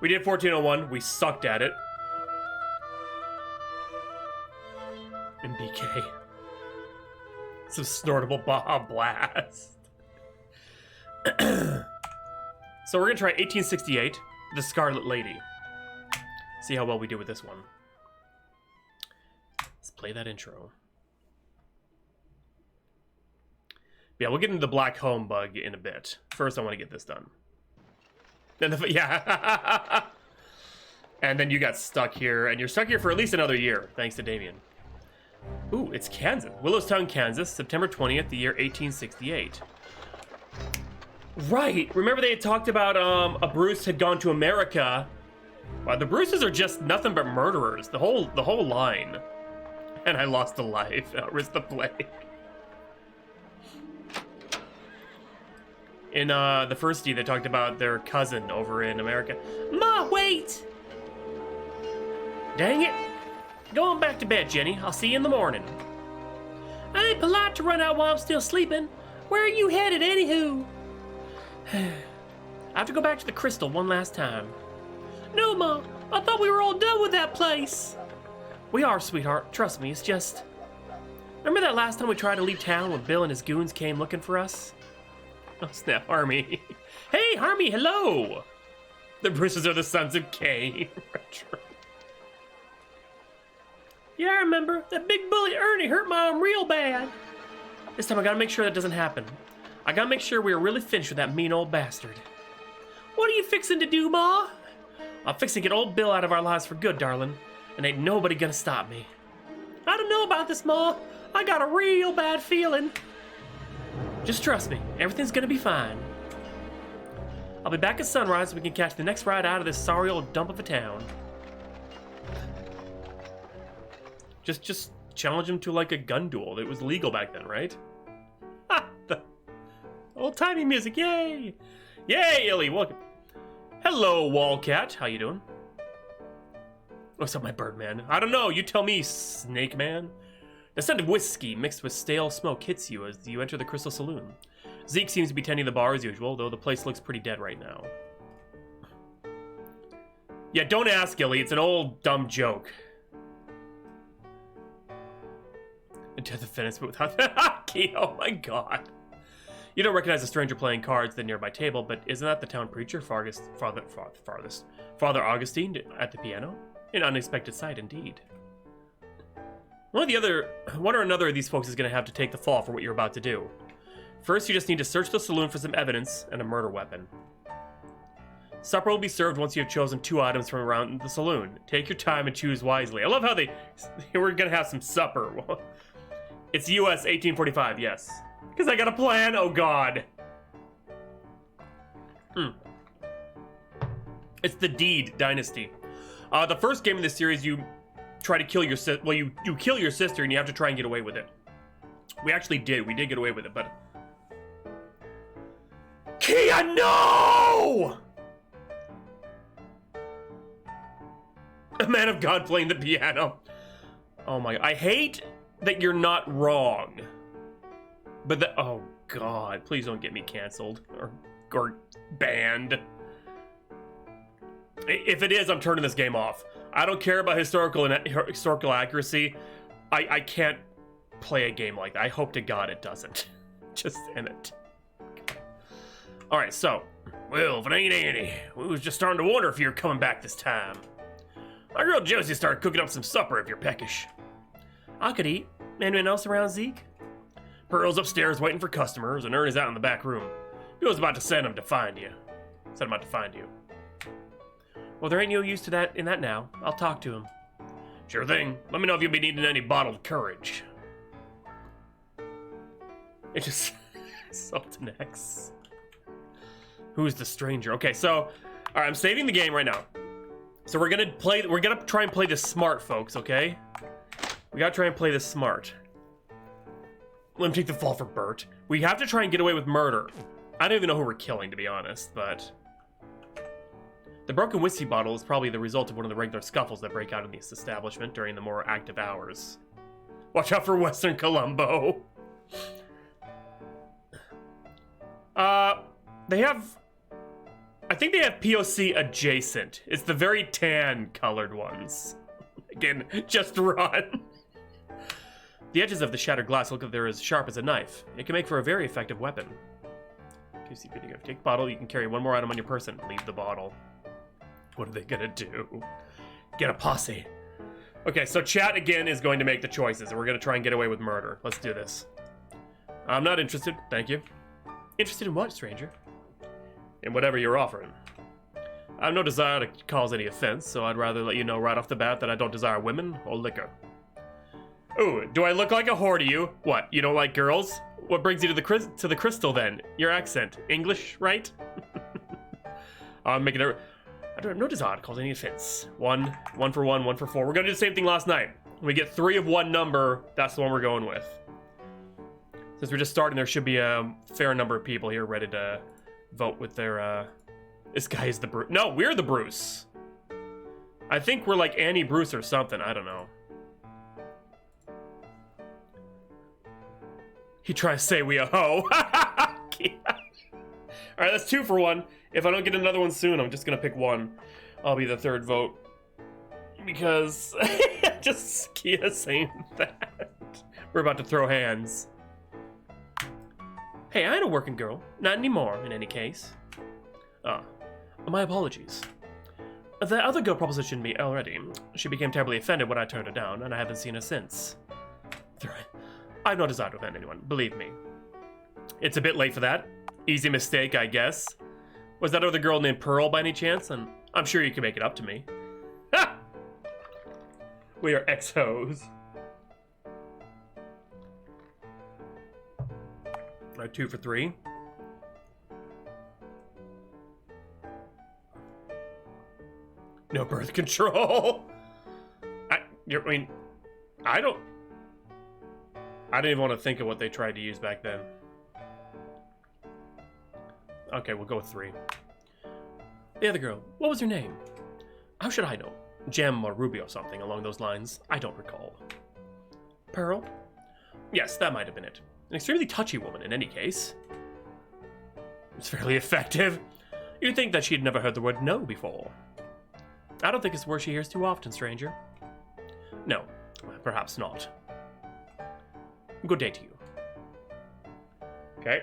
We did 1401. We sucked at it. And BK. Some snortable Baja Blast. So we're going to try 1868, The Scarlet Lady. See how well we do with this one. Let's play that intro. Yeah, we'll get into the black home bug in a bit. First, I want to get this done. Then yeah. And then you got stuck here, and you're stuck here for at least another year, thanks to Damien. Ooh, it's Kansas. Willowstown, Kansas, September 20th, the year 1868. Right, remember they had talked about a Bruce had gone to America. Wow, the Bruces are just nothing but murderers, the whole line. And I lost a life, I risked the plague. In the first D, they talked about their cousin over in America. Ma, wait! Dang it. Go on back to bed, Jenny. I'll see you in the morning. I ain't polite to run out while I'm still sleeping. Where are you headed, anywho? I have to go back to the Crystal one last time. No, Ma. I thought we were all done with that place. We are, sweetheart. Trust me, it's just... Remember that last time we tried to leave town when Bill and his goons came looking for us? Oh, snap, Harmy. Hey, Harmy, hello! The Bruces are the sons of Cain. Yeah, I remember. That big bully Ernie hurt my arm real bad. This time I gotta make sure that doesn't happen. I gotta make sure we're really finished with that mean old bastard. What are you fixing to do, Ma? I'm fixing to get old Bill out of our lives for good, darling. And ain't nobody gonna stop me. I don't know about this, Ma. I got a real bad feeling. Just trust me. Everything's gonna be fine. I'll be back at sunrise so we can catch the next ride out of this sorry old dump of a town. Just challenge him to like a gun duel. It was legal back then, right? Ha! The old-timey music, yay! Yay, Illy, welcome. Hello, Wallcat. How you doing? What's up, my bird man? I don't know. You tell me, Snake Man. The scent of whiskey mixed with stale smoke hits you as you enter the Crystal Saloon. Zeke seems to be tending the bar as usual, though the place looks pretty dead right now. Yeah, don't ask, Illy. It's an old, dumb joke. Into the finish without the hockey. Oh my god. You don't recognize a stranger playing cards at the nearby table, but isn't that the town preacher, Father Augustine, at the piano? An unexpected sight indeed. One or another of these folks is going to have to take the fall for what you're about to do. First, you just need to search the saloon for some evidence and a murder weapon. Supper will be served once you have chosen 2 items from around the saloon. Take your time and choose wisely. I love how we're going to have some supper. It's US 1845, yes. Because I got a plan, oh god. It's the Deed Dynasty. The first game in this series, you try to kill your sister. Well, you kill your sister and you have to try and get away with it. We actually did. We did get away with it, but... Kia, no! A man of God playing the piano. Oh my... I hate that you're not wrong. But oh god, please don't get me canceled or banned. If it is, I'm turning this game off. I don't care about historical accuracy. I can't play a game like that. I hope to god it doesn't. Just end it. All right, so, well, if it ain't Annie, we was just starting to wonder if you're coming back this time. My girl Josie started cooking up some supper if you're peckish. I could eat. Anyone else around, Zeke? Pearl's upstairs waiting for customers, and Ernie's out in the back room. Bill's about to send him to find you. Send him out to find you. Well, there ain't no use to that in that now. I'll talk to him. Sure thing. Let me know if you'll be needing any bottled courage. It just... Sultan X. Who's the stranger? Okay, so... Alright, I'm saving the game right now. So we're gonna try and play this smart, folks, okay? We gotta try and play this smart. Let me take the fall for Bert. We have to try and get away with murder. I don't even know who we're killing, to be honest, but... The broken whiskey bottle is probably the result of one of the regular scuffles that break out in this establishment during the more active hours. Watch out for Western Colombo. They have... think they have POC adjacent. It's the very tan colored ones. Again, just run. The edges of the shattered glass look like they're as sharp as a knife. It can make for a very effective weapon. Take the bottle. You can carry one more item on your person. Leave the bottle. What are they gonna do? Get a posse. Okay, so chat again is going to make the choices, and we're gonna try and get away with murder. Let's do this. I'm not interested, thank you. Interested in what, stranger? In whatever you're offering. I have no desire to cause any offense, so I'd rather let you know right off the bat that I don't desire women or liquor. Ooh, do I look like a whore to you? What, you don't like girls? What brings you to the crystal then? Your accent. English, right? I'm making it. I don't have no desire to cause any offense. One for one, one for four. We're gonna do the same thing last night. When we get 3 of one number, that's the one we're going with. Since we're just starting, there should be a fair number of people here ready to vote with their, This guy is the Bruce. No, we're the Bruce. I think we're like Annie Bruce or something. I don't know. He tries to say we a hoe. Yeah. All right, that's 2 for 1. If I don't get another one soon, I'm just gonna pick one. I'll be the 3rd vote. Because just Kia saying that. We're about to throw hands. Hey, I ain't a working girl. Not anymore, in any case. My apologies. The other girl propositioned me already. She became terribly offended when I turned her down, and I haven't seen her since. I have no desire to offend anyone, believe me. It's a bit late for that. Easy mistake, I guess. Was that other girl named Pearl by any chance? And I'm sure you can make it up to me. Ha! We are ex-hoes. Alright, 2 for 3. No birth control. I didn't even want to think of what they tried to use back then. Okay, we'll go with 3. The other girl, what was her name? How should I know? Gem or Ruby or something along those lines. I don't recall. Pearl? Yes, that might have been it. An extremely touchy woman in any case. It's fairly effective. You'd think that she'd never heard the word no before. I don't think it's a word she hears too often, stranger. No, perhaps not. Good day to you. Okay.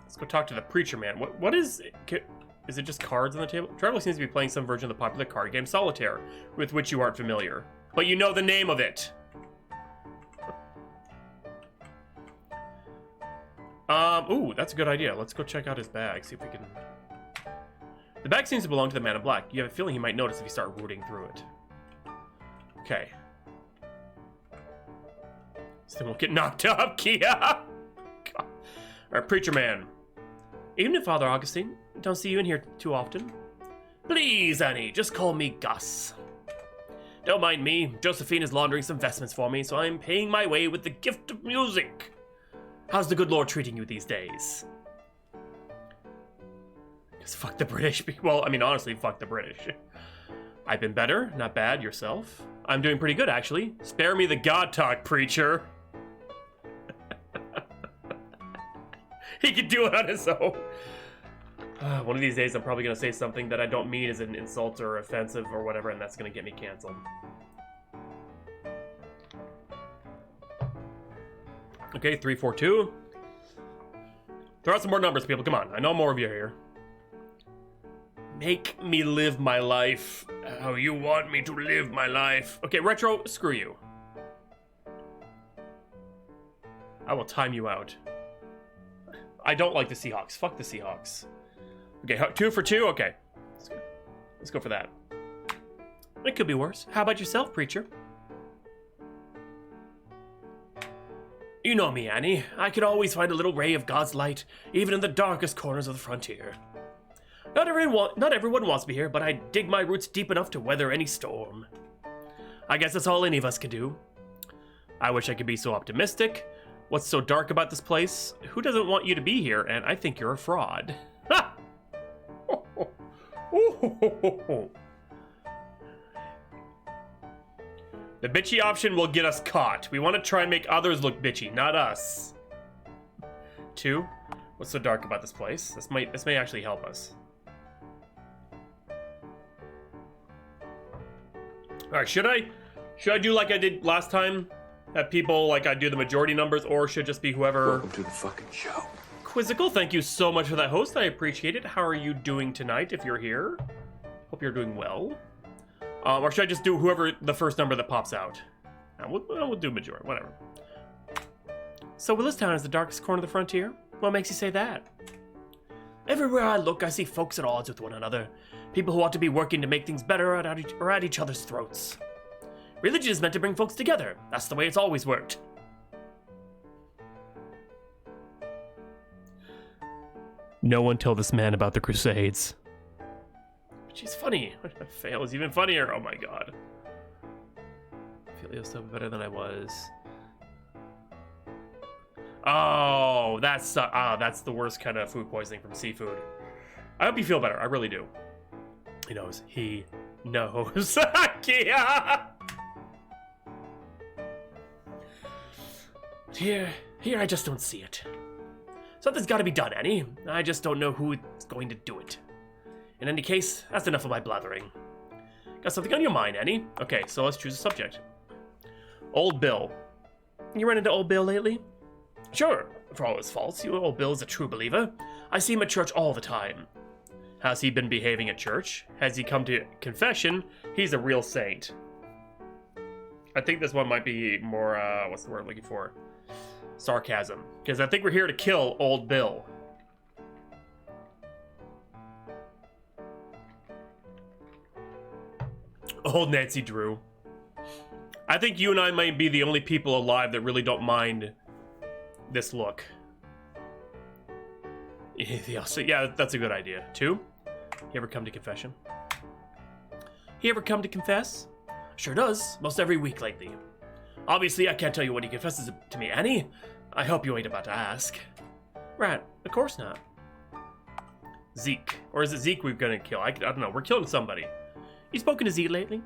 Let's go talk to the preacher man. What is it? Is it just cards on the table? Trevor seems to be playing some version of the popular card game Solitaire, with which you aren't familiar. But you know the name of it. Ooh, that's a good idea. Let's go check out his bag, see if we can... The bag seems to belong to the man in black. You have a feeling he might notice if you start rooting through it. Okay. So they won't get knocked up, Kia! Alright, preacher man. Evening, Father Augustine. Don't see you in here too often. Please, Annie, just call me Gus. Don't mind me. Josephine is laundering some vestments for me, so I'm paying my way with the gift of music. How's the good Lord treating you these days? Just fuck the British. Well, I mean, honestly, fuck the British. I've been better. Not bad. Yourself? I'm doing pretty good, actually. Spare me the God talk, preacher. He can do it on his own. One of these days, I'm probably going to say something that I don't mean as an insult or offensive or whatever, and that's going to get me canceled. Okay, 3, 4, 2. Throw out some more numbers, people. Come on. I know more of you here. Make me live my life how you want me to live my life. Okay, Retro, screw you. I will time you out. I don't like the Seahawks. Fuck the Seahawks. Okay, 2 for 2? Okay. Let's go for that. It could be worse. How about yourself, preacher? You know me, Annie. I can always find a little ray of God's light, even in the darkest corners of the frontier. Not everyone wants me here, but I dig my roots deep enough to weather any storm. I guess that's all any of us can do. I wish I could be so optimistic. What's so dark about this place? Who doesn't want you to be here? And I think you're a fraud. Ha! The bitchy option will get us caught. We want to try and make others look bitchy, not us. 2. What's so dark about this place? This may actually help us. Alright, should I do like I did last time? Have people, like, I do the majority numbers, or should just be whoever... Welcome to the fucking show. Quizzical, thank you so much for that host. I appreciate it. How are you doing tonight if you're here? Hope you're doing well. Or should I just do whoever the first number that pops out? We'll do majority, whatever. So Willistown is the darkest corner of the frontier? What makes you say that? Everywhere I look, I see folks at odds with one another. People who ought to be working to make things better are at each other's throats. Religion is meant to bring folks together. That's the way it's always worked. No one tell this man about the Crusades. But she's funny. Fail is even funnier. Oh my god. I feel so better than I was. Oh, that's the worst kind of food poisoning from seafood. I hope you feel better. I really do. He knows. He knows. Yeah. Here, I just don't see it. Something's got to be done, Annie. I just don't know who's going to do it. In any case, that's enough of my blathering. Got something on your mind, Annie? Okay, so let's choose a subject. Old Bill. You run into Old Bill lately? Sure, for all his faults, Old Bill is a true believer. I see him at church all the time. Has he been behaving at church? Has he come to confession? He's a real saint. I think this one might be more, what's the word I'm looking for? Sarcasm. Because I think we're here to kill Old Bill. Old Nancy Drew. I think you and I might be the only people alive that really don't mind this look. Yeah, that's a good idea. 2? He ever come to confession? He ever come to confess? Sure does, most every week lately. Obviously, I can't tell you what he confesses to me, Annie. I hope you ain't about to ask. Right, of course not. Zeke. Or is it Zeke we're gonna kill? I don't know, we're killing somebody. You spoken to Zeke lately?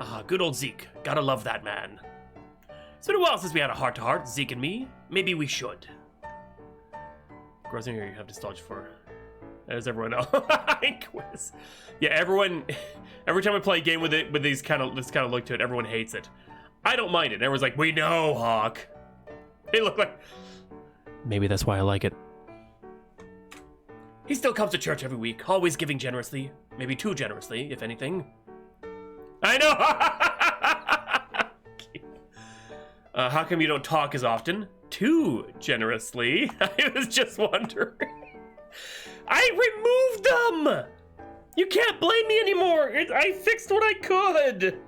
Ah, good old Zeke. Gotta love that man. It's been a while since we had a heart-to-heart, Zeke and me. Maybe we should. Grossing here you have nostalgia for. As everyone else. Quiz. Yeah, everyone. Every time I play a game with this kind of look to it, everyone hates it. I don't mind it. Everyone's like, we know, Hawk. They look like. Maybe that's why I like it. He still comes to church every week, always giving generously. Maybe too generously, if anything. I know! How come you don't talk as often? Too generously. I was just wondering. I removed them! You can't blame me anymore! I fixed what I could!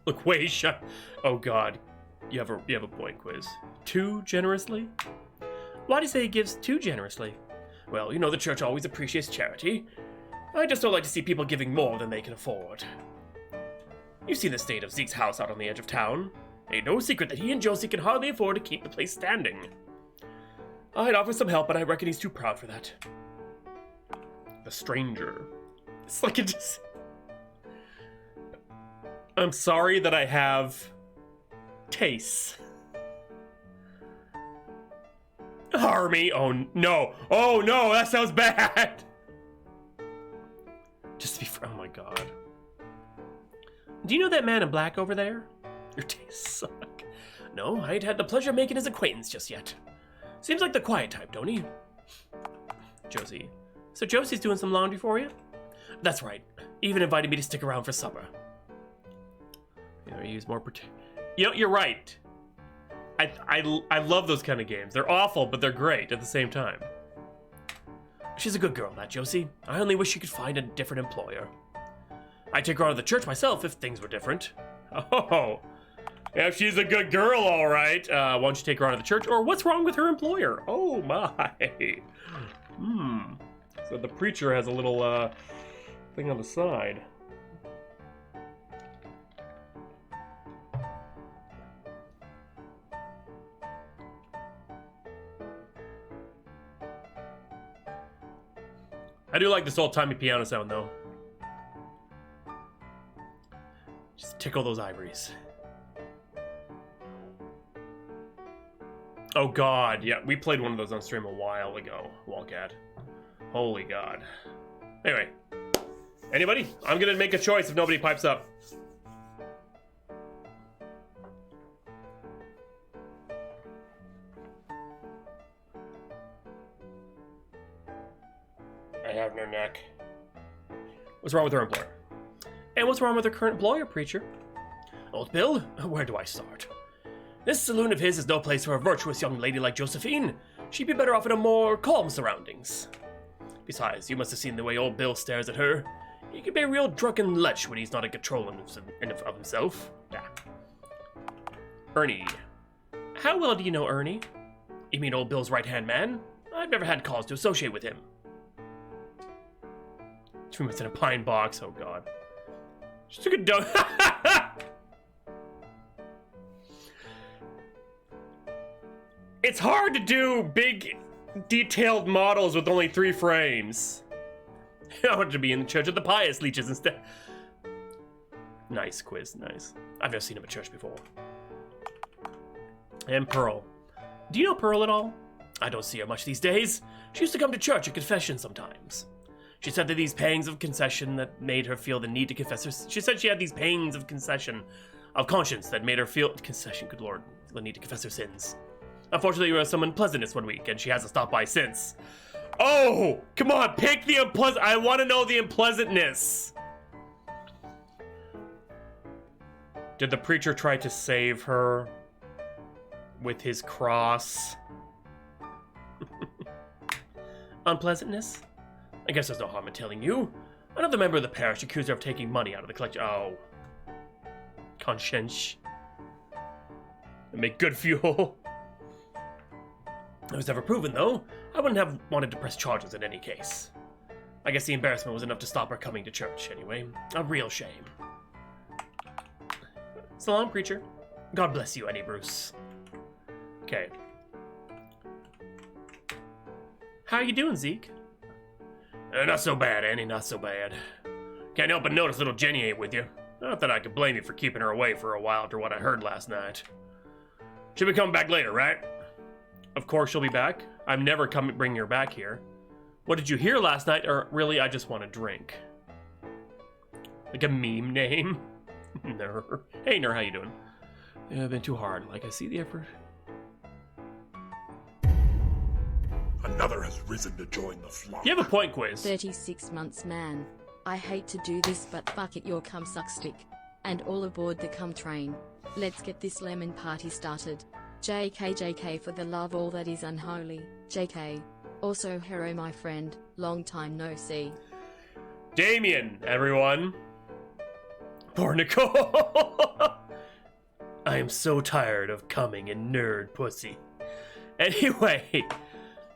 Look, wait, shut. Oh god. You have a point, Quiz. Too generously? Why do you say he gives too generously? Well, you know the church always appreciates charity. I just don't like to see people giving more than they can afford. You see the state of Zeke's house out on the edge of town. Ain't no secret that he and Josie can hardly afford to keep the place standing. I'd offer some help, but I reckon he's too proud for that. The stranger. It's like it just... I'm sorry that I have... tastes. Harmy. Oh no. Oh no, that sounds bad. Just to be oh my god. Do you know that man in black over there? Your tastes suck. No, I ain't had the pleasure of making his acquaintance just yet. Seems like the quiet type, don't he? Josie. So Josie's doing some laundry for you? That's right. Even invited me to stick around for supper. You know, use more You know, you're right. I love those kind of games. They're awful, but they're great at the same time. She's a good girl, that Josie. I only wish she could find a different employer. I'd take her out of the church myself if things were different. Oh, yeah, she's a good girl, all right. Why don't you take her out of the church? Or what's wrong with her employer? Oh my. So the preacher has a little thing on the side. I do like this old-timey piano sound, though. Just tickle those ivories. Oh god, yeah, we played one of those on stream a while ago, Wildcat. Holy god. Anyway. Anybody? I'm gonna make a choice if nobody pipes up. I have no neck. What's wrong with her employer? And what's wrong with her current employer, preacher? Old Bill, where do I start? This saloon of his is no place for a virtuous young lady like Josephine. She'd be better off in a more calm surroundings. Besides, you must have seen the way old Bill stares at her. He can be a real drunken lech when he's not in control of himself. Yeah. Ernie. How well do you know Ernie? You mean old Bill's right-hand man? I've never had cause to associate with him. 2 minutes in a pine box, oh god. Just took a dump. It's hard to do big, detailed models with only 3 frames. I wanted to be in the Church of the Pious Leeches instead. Nice quiz, nice. I've never seen him at church before. And Pearl. Do you know Pearl at all? I don't see her much these days. She used to come to church at confession sometimes. She said that these pangs of concession that made her feel the need to confess her... She said she had these pains of concession, of conscience that made her feel... Concession, good lord. The need to confess her sins. Unfortunately, there was some unpleasantness one week, and she hasn't stopped by since. Oh! Come on, pick the unpleasant... I want to know the unpleasantness! Did the preacher try to save her with his cross? Unpleasantness? I guess there's no harm in telling you. Another member of the parish accused her of taking money out of the collection. Oh. Conscience. Make good fuel. It was never proven, though. I wouldn't have wanted to press charges in any case. I guess the embarrassment was enough to stop her coming to church, anyway. A real shame. So long, preacher. God bless you, Eddie Bruce. Okay. How you doing, Zeke? Not so bad, Annie, not so bad. Can't help but notice little Jenny ain't with you. Not that I could blame you for keeping her away for a while after what I heard last night. She'll be coming back later, right? Of course she'll be back. I'm never bringing her back here. What did you hear last night? Or really, I just want to drink. Like a meme name? Ner. Hey, Ner, how you doing? Yeah, been too hard. Like, I see the effort. Another has risen to join the flock. You have a point, Quiz. 36 months, man. I hate to do this, but fuck it, your cum suck stick. And all aboard the cum train. Let's get this lemon party started. JK for the love all that is unholy. JK. Also Hero, my friend. Long time no see. Damien, everyone. Poor Nicole. I am so tired of coming in nerd pussy. Anyway,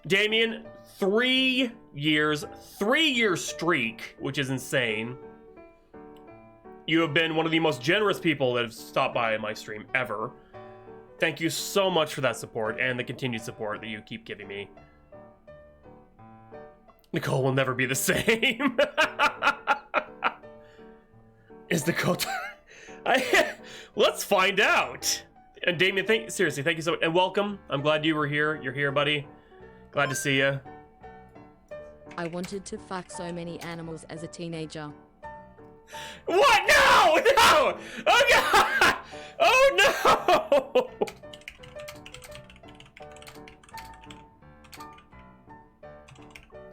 Damien, 3 years, 3-year streak, which is insane. You have been one of the most generous people that have stopped by my stream ever. Thank you so much for that support and the continued support that you keep giving me. Nicole will never be the same. Is Nicole... Let's find out. And Damien, seriously, thank you so much. And welcome. I'm glad you were here. You're here, buddy. Glad to see you. I wanted to fuck so many animals as a teenager. What? No! No! Oh, God! Oh, no!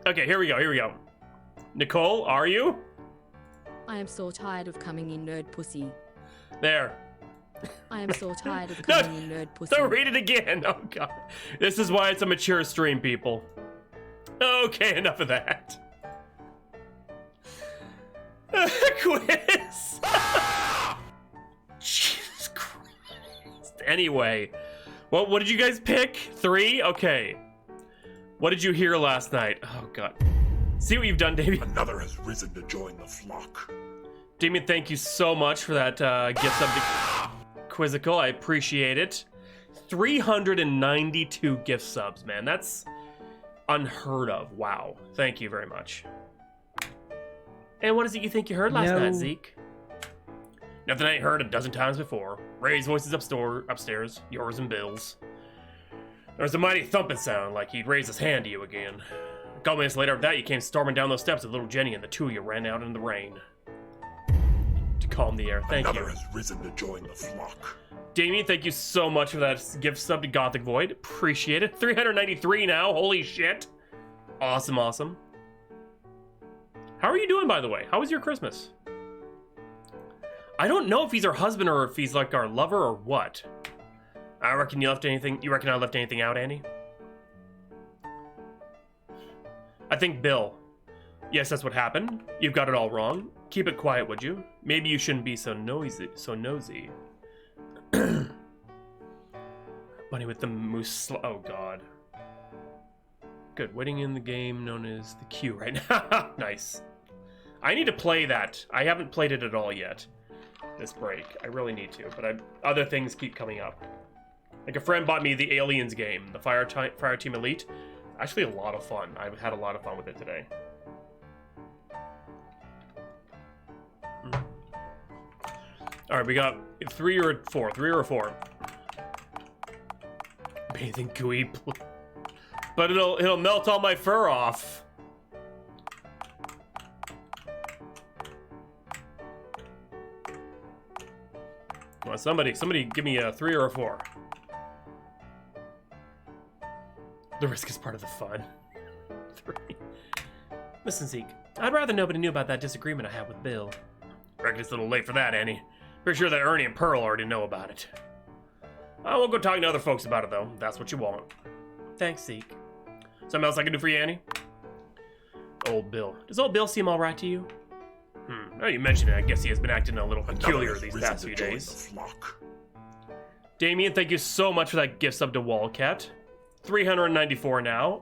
Okay, here we go, here we go. Nicole, are you? I am so tired of coming in nerd pussy. There. I am so tired of coming in nerd pussy. Don't read it again. Oh, God. This is why it's a mature stream, people. Okay, enough of that. Quiz. Jesus Christ. Anyway, what did you guys pick? 3? Okay. What did you hear last night? Oh, God. See what you've done, Damien? Another has risen to join the flock. Damien, thank you so much for that gift sub to Quizzical. I appreciate it. 392 gift subs, man. That's unheard of. Wow. Thank you very much. And what is it you think you heard last night, Zeke? Nothing I ain't heard a dozen times before. Ray's voices upstairs, yours and Bill's. There was a mighty thumping sound, like he'd raised his hand to you again. A couple minutes later after that, you came storming down those steps with little Jenny, and the two of you ran out in the rain. To calm the air. Thank Another you. has risen to join the flock. Damien, thank you so much for that gift sub to Gothic Void. Appreciate it. 393 now. Holy shit. Awesome, awesome. How are you doing, by the way? How was your Christmas? I don't know if he's our husband or if he's like our lover or what. I reckon you left anything. You reckon I left anything out, Annie? I think Bill. Yes, that's what happened. You've got it all wrong. Keep it quiet, would you? Maybe you shouldn't be so nosy. Bunny with the moose. Oh god. Good. Waiting in the game known as the queue right now. Nice. I need to play that. I haven't played it at all yet. This break. I really need to, but other things keep coming up. Like a friend bought me the Aliens game, the Fire Team Elite. Actually a lot of fun. I've had a lot of fun with it today. Alright, we got 3 or 4. 3 or 4. Bathing gooey. But it'll melt all my fur off. Come on, somebody give me a 3 or a 4. The risk is part of the fun. 3. Listen, Zeke, I'd rather nobody knew about that disagreement I had with Bill. Reckon it's a little late for that, Annie. Pretty sure that Ernie and Pearl already know about it. I won't go talking to other folks about it, though. That's what you want. Thanks, Zeke. Something else I can do for you, Annie? Old Bill. Does old Bill seem alright to you? Now you mention it, I guess he has been acting a little peculiar these past few days. Damien, thank you so much for that gift sub to Wallcat. 394 now.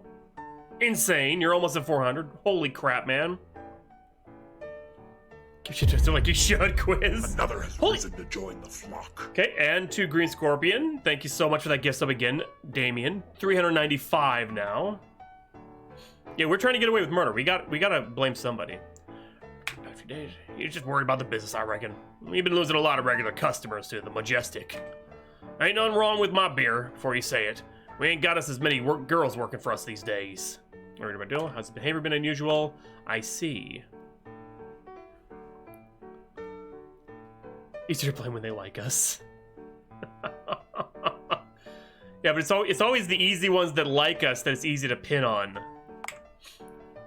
Insane, you're almost at 400. Holy crap, man. You should just do like you should quiz. Another has risen to join the flock. Okay, and to Green Scorpion. Thank you so much for that gift sub again, Damien. 395 now. Yeah, we're trying to get away with murder. We gotta blame somebody. A few days. You're just worried about the business, I reckon. We've been losing a lot of regular customers to the Majestic. Ain't nothing wrong with my beer, before you say it. We ain't got us as many girls working for us these days. Worried about Dill? How's the behavior been unusual? I see. Easier to blame when they like us. Yeah, but it's always the easy ones that like us that it's easy to pin on.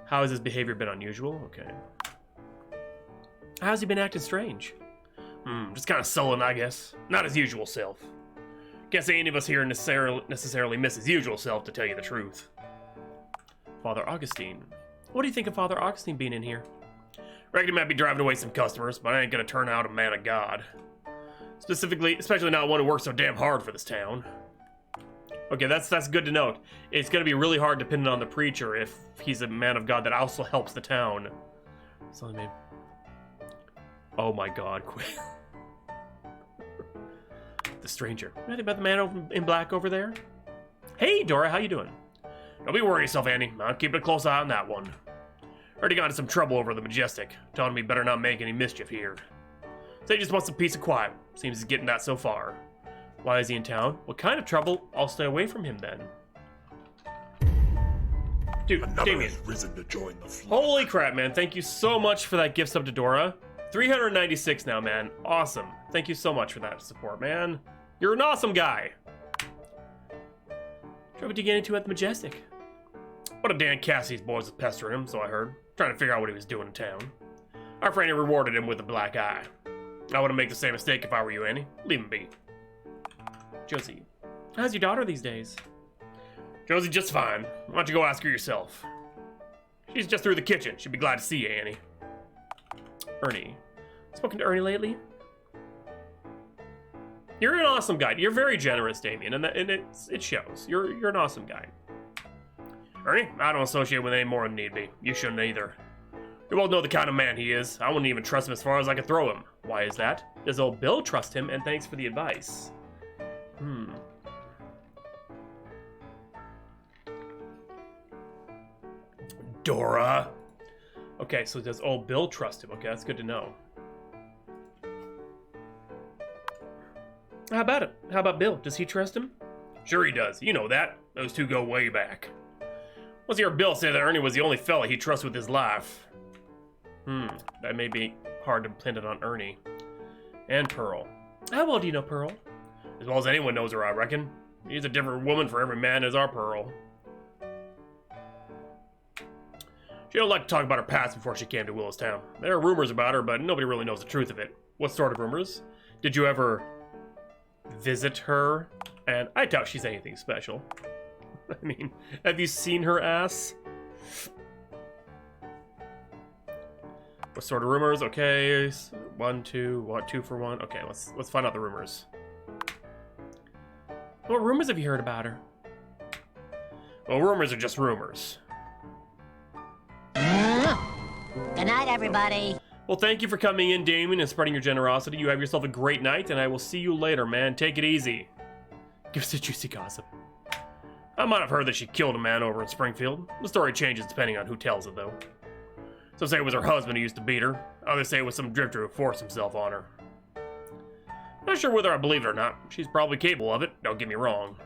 How has his behavior been unusual? Okay. How's he been acting strange? Just kind of sullen, I guess. Not his usual self. Can't say any of us here necessarily miss his usual self, to tell you the truth. Father Augustine. What do you think of Father Augustine being in here? Reckon he might be driving away some customers, but I ain't gonna turn out a man of God. Especially not one who works so damn hard for this town. Okay, that's good to note. It's gonna be really hard depending on the preacher if he's a man of God that also helps the town. So I mean, oh my God, quit. The stranger. Anything about the man in black over there? Hey, Dora, how you doing? Don't be worrying yourself, Annie. I'm keeping a close eye on that one. Heard he got into some trouble over the Majestic. Telling me better not make any mischief here. So he just wants some peace and quiet. Seems he's getting that so far. Why is he in town? What kind of trouble? I'll stay away from him then. Dude, Damien. Has risen to join the flock. Holy crap, man. Thank you so much for that gift sub to Dora. 396 now, man. Awesome. Thank you so much for that support, man. You're an awesome guy. What did you get into at the Majestic? One of Dan Cassie's boys was pestering him, so I heard. Trying to figure out what he was doing in town. Our friend rewarded him with a black eye. I wouldn't make the same mistake if I were you, Annie. Leave him be. Josie, how's your daughter these days? Josie, just fine. Why don't you go ask her yourself? She's just through the kitchen. She'd be glad to see you, Annie. Ernie. Spoken to Ernie lately? You're an awesome guy. You're very generous, Damien, and it shows. You're an awesome guy. Ernie, I don't associate with any more than need be. You shouldn't either. You both know the kind of man he is. I wouldn't even trust him as far as I could throw him. Why is that? Does old Bill trust him? And thanks for the advice. Dora. Okay, so does old Bill trust him? Okay, that's good to know. How about it? How about Bill? Does he trust him? Sure he does. You know that. Those two go way back. Let's hear Bill say that Ernie was the only fella he trusts with his life. That may be hard to pin it on Ernie. And Pearl. How well do you know Pearl? As well as anyone knows her, I reckon. She's a different woman for every man as our Pearl. She don't like to talk about her past before she came to Willistown. There are rumors about her, but nobody really knows the truth of it. What sort of rumors? Did you ever visit her? And I doubt she's anything special. I mean, have you seen her ass? What sort of rumors? Okay, 1, 2, 2 for 1. Okay, let's find out the rumors. What rumors have you heard about her? Well, rumors are just rumors. Good night, everybody. Well, thank you for coming in, Damien, and spreading your generosity. You have yourself a great night, and I will see you later, man. Take it easy. Give us a juicy gossip. I might have heard that she killed a man over in Springfield. The story changes depending on who tells it, though. Some say it was her husband who used to beat her. Others say it was some drifter who forced himself on her. Not sure whether I believe it or not. She's probably capable of it, don't get me wrong.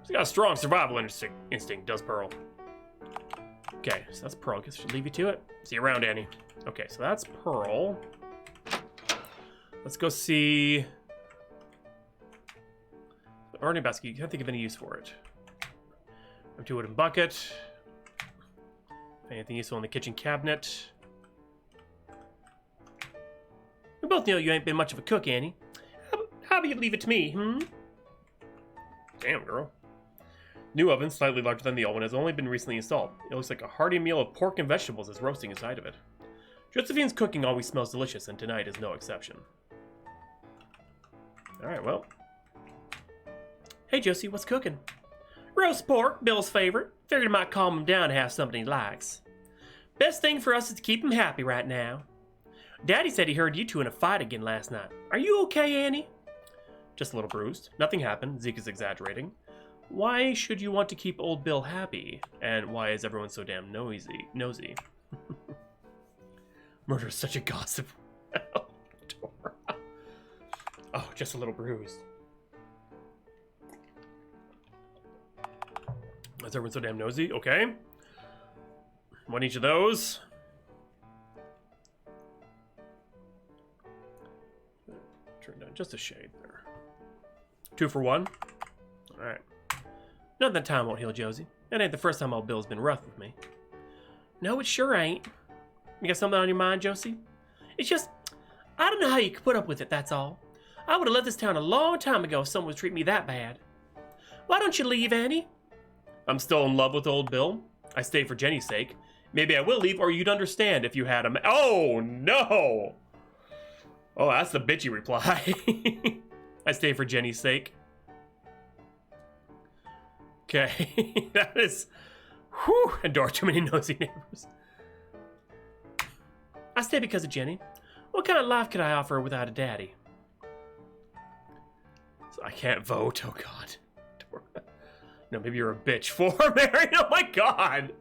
She's got a strong survival instinct, does Pearl. Okay, so that's Pearl. Guess I should leave you to it. See you around, Annie. Okay, so that's Pearl. Let's go see... Ernie basket. You can't think of any use for it. Empty wooden bucket. Anything useful in the kitchen cabinet. We both know you ain't been much of a cook, Annie. How about you leave it to me, Damn, girl. New oven, slightly larger than the old one, has only been recently installed. It looks like a hearty meal of pork and vegetables is roasting inside of it. Josephine's cooking always smells delicious, and tonight is no exception. Alright, well. Hey, Josie, what's cooking? Roast pork, Bill's favorite. Figured it might calm him down to have something he likes. Best thing for us is to keep him happy right now. Daddy said he heard you two in a fight again last night. Are you okay, Annie? Just a little bruised. Nothing happened. Zeke is exaggerating. Why should you want to keep old Bill happy? And why is everyone so damn nosy? Murder is such a gossip. Oh, just a little bruised. Is everyone so damn nosy? Okay. One each of those. Turn down just a shade there. 2 for 1. Alright. Nothing that time won't heal, Josie. That ain't the first time old Bill's been rough with me. No, it sure ain't. You got something on your mind, Josie? It's just, I don't know how you could put up with it, that's all. I would have left this town a long time ago if someone would treat me that bad. Why don't you leave, Annie? I'm still in love with old Bill. I stay for Jenny's sake. Maybe I will leave, or you'd understand if you had a Oh, no! Oh, that's the bitchy reply. I stay for Jenny's sake. Okay, that is... Whew, adore too many nosy neighbors. I stay because of Jenny. What kind of life could I offer her without a daddy? So I can't vote, oh god. No, maybe you're a bitch for Mary. Oh my god.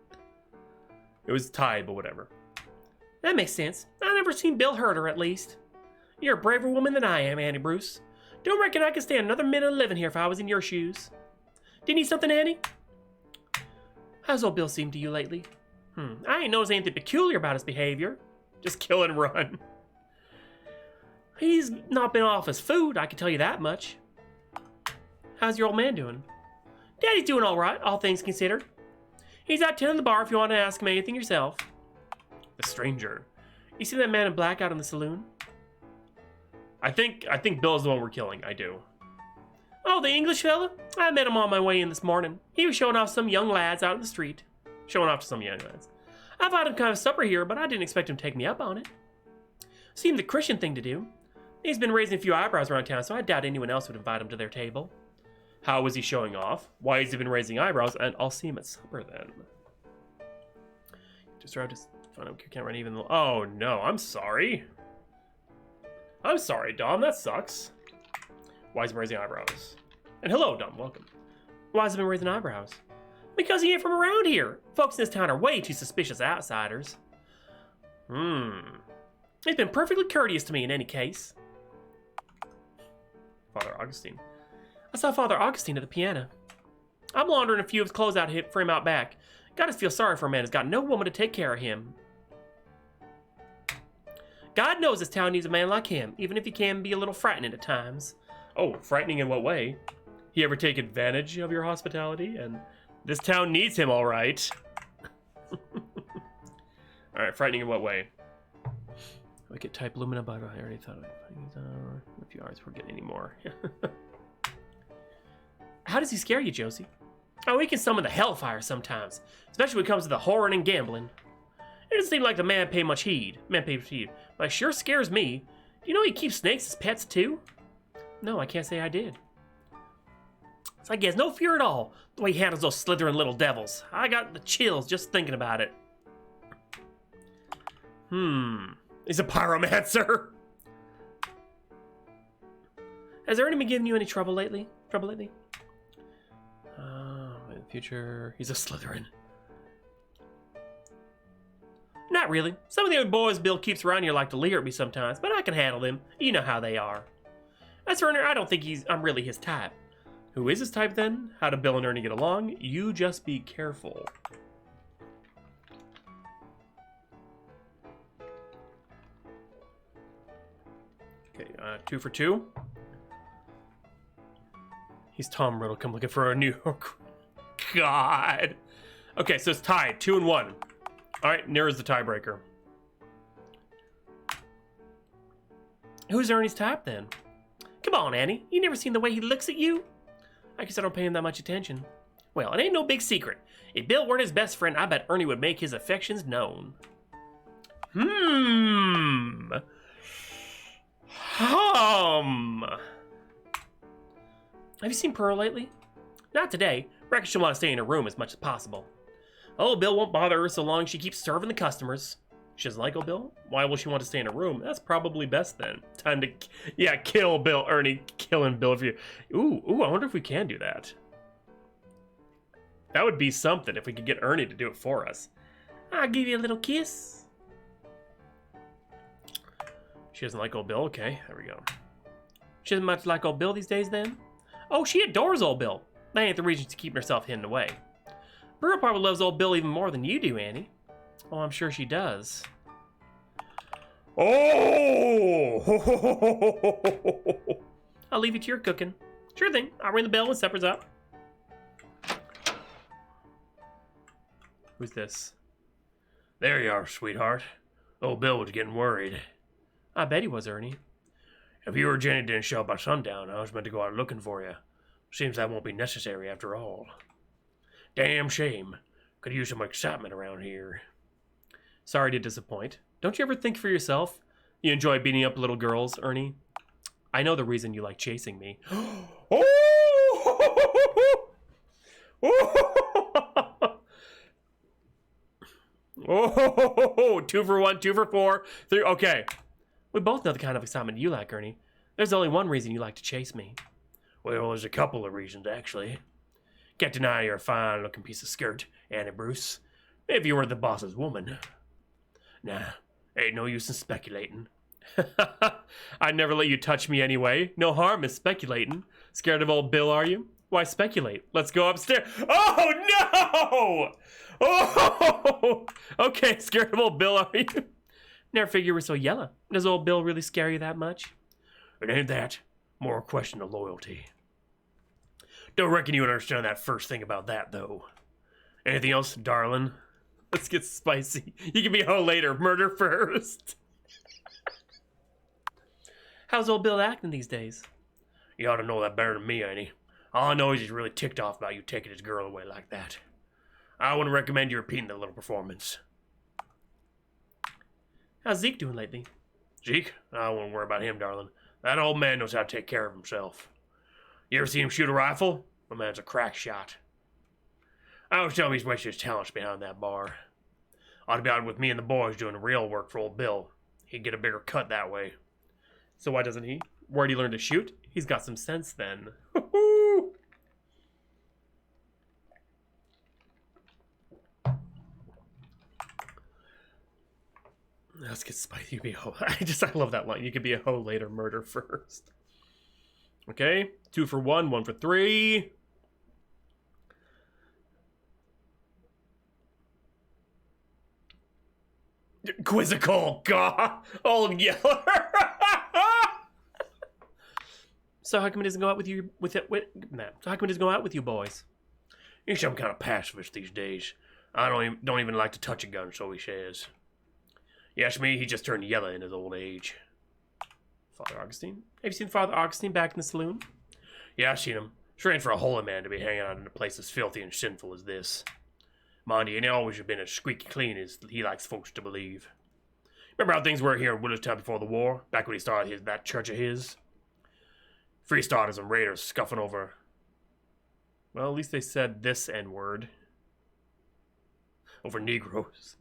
It was tied, but whatever. That makes sense. I've never seen Bill hurt her, at least. You're a braver woman than I am, Annie Bruce. Don't reckon I could stand another minute of living here if I was in your shoes. Do you need something, Annie? How's old Bill seem to you lately? I ain't noticed anything peculiar about his behavior. Just kill and run. He's not been off his food, I can tell you that much. How's your old man doing? Daddy's doing all right, all things considered. He's out tending the bar if you want to ask him anything yourself. The stranger. You see that man in black out in the saloon? I think Bill's the one we're killing. I do. Oh, the English fella? I met him on my way in this morning. He was showing off some young lads out in the street. Showing off to some young lads. I invited him kind of supper here, but I didn't expect him to take me up on it. Seemed the Christian thing to do. He's been raising a few eyebrows around town, so I doubt anyone else would invite him to their table. How was he showing off? Why has he been raising eyebrows? And I'll see him at supper then. Just try to find out. Can't run even. Oh no, I'm sorry. I'm sorry, Dom. That sucks. Why is he raising eyebrows? And hello, Dom. Welcome. Why has he been raising eyebrows? Because he ain't from around here. Folks in this town are way too suspicious of outsiders. He's been perfectly courteous to me in any case. Father Augustine. I saw Father Augustine at the piano. I'm laundering a few of his clothes out here for him out back. Gotta feel sorry for a man who's got no woman to take care of him. God knows this town needs a man like him, even if he can be a little frightening at times. Oh, frightening in what way? He ever take advantage of your hospitality? And this town needs him, all right. All right, frightening in what way? We could type Lumina, but I already thought of it. A few hours before getting any more. How does he scare you, Josie? Oh, he can summon the hellfire sometimes, especially when it comes to the whoring and gambling. It doesn't seem like the man pays much heed, but it sure scares me. Do you know he keeps snakes as pets too? No, I can't say I did. It's like he has no fear at all, the way he handles those slithering little devils. I got the chills just thinking about it. He's a pyromancer. Has there been giving you any trouble lately? In the future, he's a Slytherin. Not really. Some of the other boys Bill keeps around here like to leer at me sometimes, but I can handle them. You know how they are. As for Ernie, I don't think I'm really his type. Who is his type then? How do Bill and Ernie get along? You just be careful. Okay, 2 for 2. He's Tom Riddle. Come looking for a new... God. Okay, so it's tied. 2 and 1. All right, narrows the tiebreaker. Who's Ernie's type then? Come on, Annie. You never seen the way he looks at you? I guess I don't pay him that much attention. Well, it ain't no big secret. If Bill weren't his best friend, I bet Ernie would make his affections known. Have you seen Pearl lately? Not today. Reckon she'll want to stay in her room as much as possible. Oh, Bill won't bother her so long as she keeps serving the customers. She doesn't like old Bill? Why will she want to stay in her room? That's probably best then. Time to, yeah, kill Bill. Ernie, killing Bill. If you, I wonder if we can do that. That would be something if we could get Ernie to do it for us. I'll give you a little kiss. She doesn't like old Bill? Okay, there we go. She doesn't much like old Bill these days then? Oh, she adores old Bill. That ain't the reason she's keeping herself hidden away. Pearl probably loves old Bill even more than you do, Annie. Oh, I'm sure she does. Oh! I'll leave you to your cooking. Sure thing. I'll ring the bell when supper's up. Who's this? There you are, sweetheart. Old Bill was getting worried. I bet he was, Ernie. If you or Jenny didn't show up by sundown, I was meant to go out looking for you. Seems that won't be necessary after all. Damn shame. Could use some excitement around here. Sorry to disappoint. Don't you ever think for yourself? You enjoy beating up little girls, Ernie? I know the reason you like chasing me. Oh, 2 for 1, 2 for 4, 3. Okay. We both know the kind of excitement you like, Ernie. There's only one reason you like to chase me. Well, there's a couple of reasons, actually. Can't deny you're a fine-looking piece of skirt, Annie Bruce. If you were the boss's woman. Nah, ain't no use in speculating. I'd never let you touch me anyway. No harm in speculating. Scared of old Bill, are you? Why speculate? Let's go upstairs. Oh, no! Oh! Okay, scared of old Bill, are you? Never figured you were so yellow. Does old Bill really scare you that much? It ain't that. More a question of loyalty. Don't reckon you would understand that first thing about that, though. Anything else, darling? Let's get spicy. You can be a hoe later. Murder first. How's old Bill acting these days? You ought to know that better than me, Annie. All I know is he's really ticked off about you taking his girl away like that. I wouldn't recommend you repeating the little performance. How's Zeke doing lately? Zeke? I wouldn't worry about him, darling. That old man knows how to take care of himself. You ever seen him shoot a rifle? The man's a crack shot. I always tell him he's wasting his talents behind that bar. Ought to be out with me and the boys doing the real work for old Bill. He'd get a bigger cut that way. So why doesn't he? Where'd he learn to shoot? He's got some sense then. Let's get spicy. You be a hoe. I love that line. You could be a hoe later, murder first. Okay, 2 for 1, 1 for 3. Quizzical, God, old Yeller. So how come he doesn't go out with you? So how come he doesn't go out with you boys? He's some kind of pacifist these days. I don't even like to touch a gun, so he says. You ask me, he just turned yellow in his old age. Father Augustine? Have you seen Father Augustine back in the saloon? Yeah, I've seen him. Strange for a holy man to be hanging out in a place as filthy and sinful as this. Mind you, he ain't always been as squeaky clean as he likes folks to believe. Remember how things were here in Willerstown before the war? Back when he started that church of his? Free starters and raiders scuffing over. Well, at least they said this N-word. Over Negroes.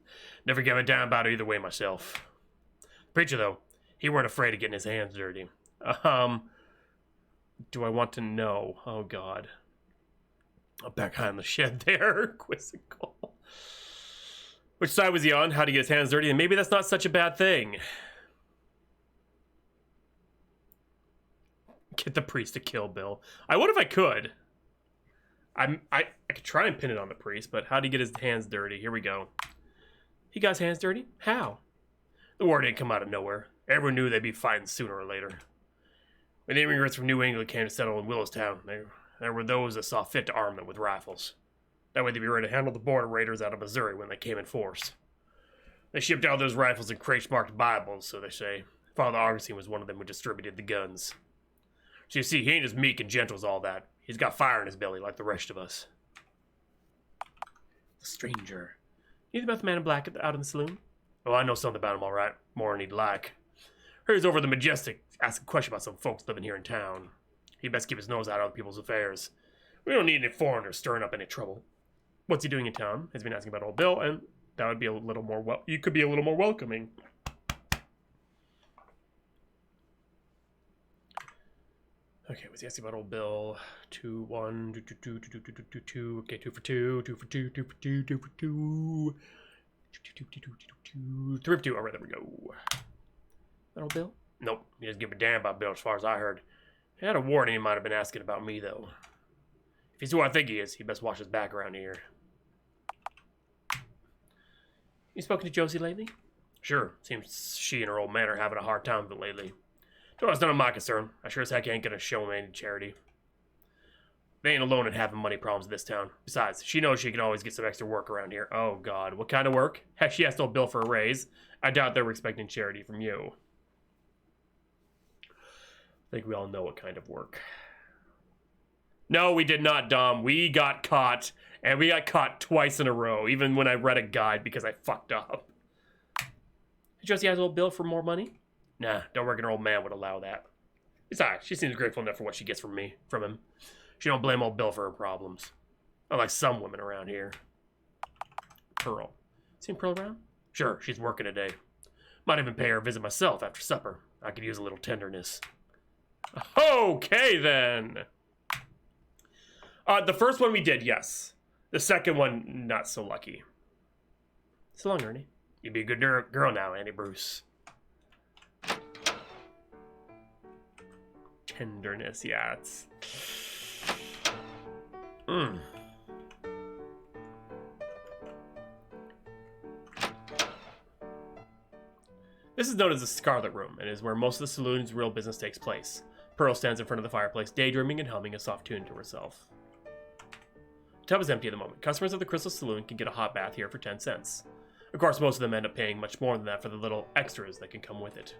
Never gave a damn about it either way myself. The preacher, though, he weren't afraid of getting his hands dirty. Do I want to know? Oh, God. I'm back behind the shed there. Quizzical. Which side was he on? How to get his hands dirty? And maybe that's not such a bad thing. Get the priest to kill Bill. I would if I could. I could try and pin it on the priest, but how do you get his hands dirty? Here we go. He got his hands dirty? How? The war didn't come out of nowhere. Everyone knew they'd be fighting sooner or later. When the immigrants from New England came to settle in Willistown, there were those that saw fit to arm them with rifles. That way they'd be ready to handle the border raiders out of Missouri when they came in force. They shipped out those rifles in crates marked Bibles, so they say. Father Augustine was one of them who distributed the guns. So you see, he ain't as meek and gentle as all that. He's got fire in his belly like the rest of us. The stranger. You think about the man in black out in the saloon? Oh, I know something about him, all right. More than he'd like. Heard he's over the Majestic, asking a question about some folks living here in town. He best keep his nose out of other people's affairs. We don't need any foreigners stirring up any trouble. What's he doing in town? He's been asking about old Bill, and that would be a little more you could be a little more welcoming. Okay, was he asking about old Bill? 2, 1, 2, 2, 2, 2, 2, 2, 2, 2. Okay, 2 for 2, 2 for 2, 2 for 2, 2 for 2. 3 for 2. All right, there we go. That old Bill? Nope, he doesn't give a damn about Bill as far as I heard. He had a warning he might have been asking about me, though. If he's who I think he is, he best watch his back around here. You spoken to Josie lately? Sure. Seems she and her old man are having a hard time with it lately. So it's none of my concern. I sure as heck ain't gonna show him any charity. They ain't alone in having money problems in this town. Besides, she knows she can always get some extra work around here. Oh, God. What kind of work? Heck, she asked old Bill for a raise. I doubt they were expecting charity from you. I think we all know what kind of work. No, we did not, Dom. We got caught. And we got caught twice in a row. Even when I read a guide because I fucked up. Did Josie ask old Bill for more money? Nah, don't reckon her old man would allow that. Besides, she seems grateful enough for what she gets from him. She don't blame old Bill for her problems. Unlike some women around here. Pearl. Seen Pearl around? Sure, she's working today. Might even pay her a visit myself after supper. I could use a little tenderness. Okay, then. The first one we did, yes. The second one, not so lucky. So long, Ernie. You'd be a good girl now, Annie Bruce. Tenderness, yeah, it's... This is known as the Scarlet Room, and is where most of the saloon's real business takes place. Pearl stands in front of the fireplace, daydreaming and humming a soft tune to herself. The tub is empty at the moment. Customers of the Crystal Saloon can get a hot bath here for 10 cents. Of course, most of them end up paying much more than that for the little extras that can come with it.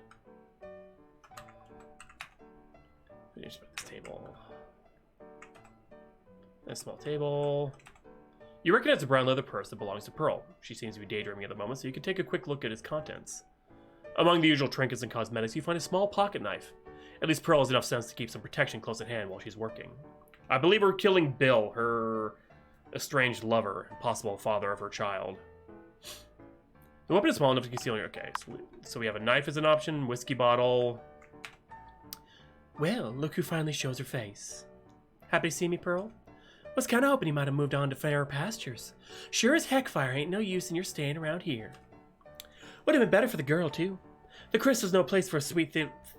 Finish this table. A small table. You recognize a brown leather purse that belongs to Pearl. She seems to be daydreaming at the moment, so you can take a quick look at its contents. Among the usual trinkets and cosmetics, you find a small pocket knife. At least Pearl has enough sense to keep some protection close at hand while she's working. I believe her killing Bill, her estranged lover, and possible father of her child. The weapon is small enough to conceal your... Okay, so we have a knife as an option, whiskey bottle. Well, look who finally shows her face. Happy to see me, Pearl? Was kinda hoping you might have moved on to fairer pastures. Sure as heck fire ain't no use in your staying around here. Would have been better for the girl, too. The Crystal's no place for a sweet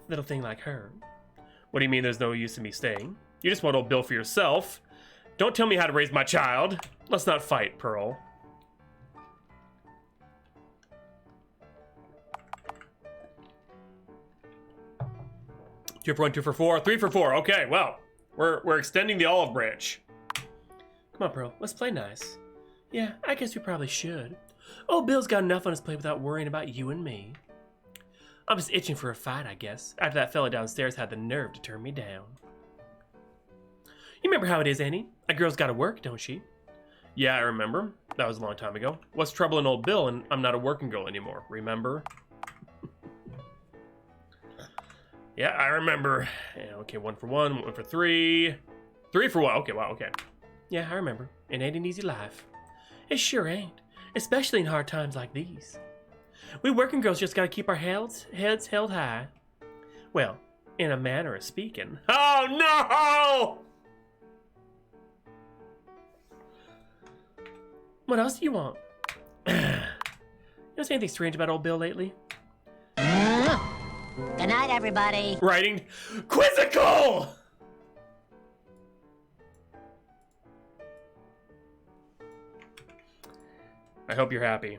little thing like her. What do you mean there's no use in me staying? You just want old Bill for yourself. Don't tell me how to raise my child. Let's not fight, Pearl. 2 for 1, 2 for 4, 3 for 4. Okay, well, we're extending the olive branch. Come on, bro. Let's play nice. Yeah, I guess we probably should. Oh, Bill's got enough on his plate without worrying about you and me. I'm just itching for a fight, I guess, after that fella downstairs had the nerve to turn me down. You remember how it is, Annie? A girl's gotta work, don't she? Yeah, I remember. That was a long time ago. What's trouble in old Bill, and I'm not a working girl anymore, remember? Yeah, I remember. Yeah, okay, 1 for 1, 1 for 3. 3 for 1, okay, wow, okay. Yeah, I remember. It ain't an easy life. It sure ain't, especially in hard times like these. We working girls just gotta keep our heads held high. Well, in a manner of speaking. Oh no! What else do you want? You notice anything strange about old Bill lately? Good night, everybody. Writing quizzical! I hope you're happy.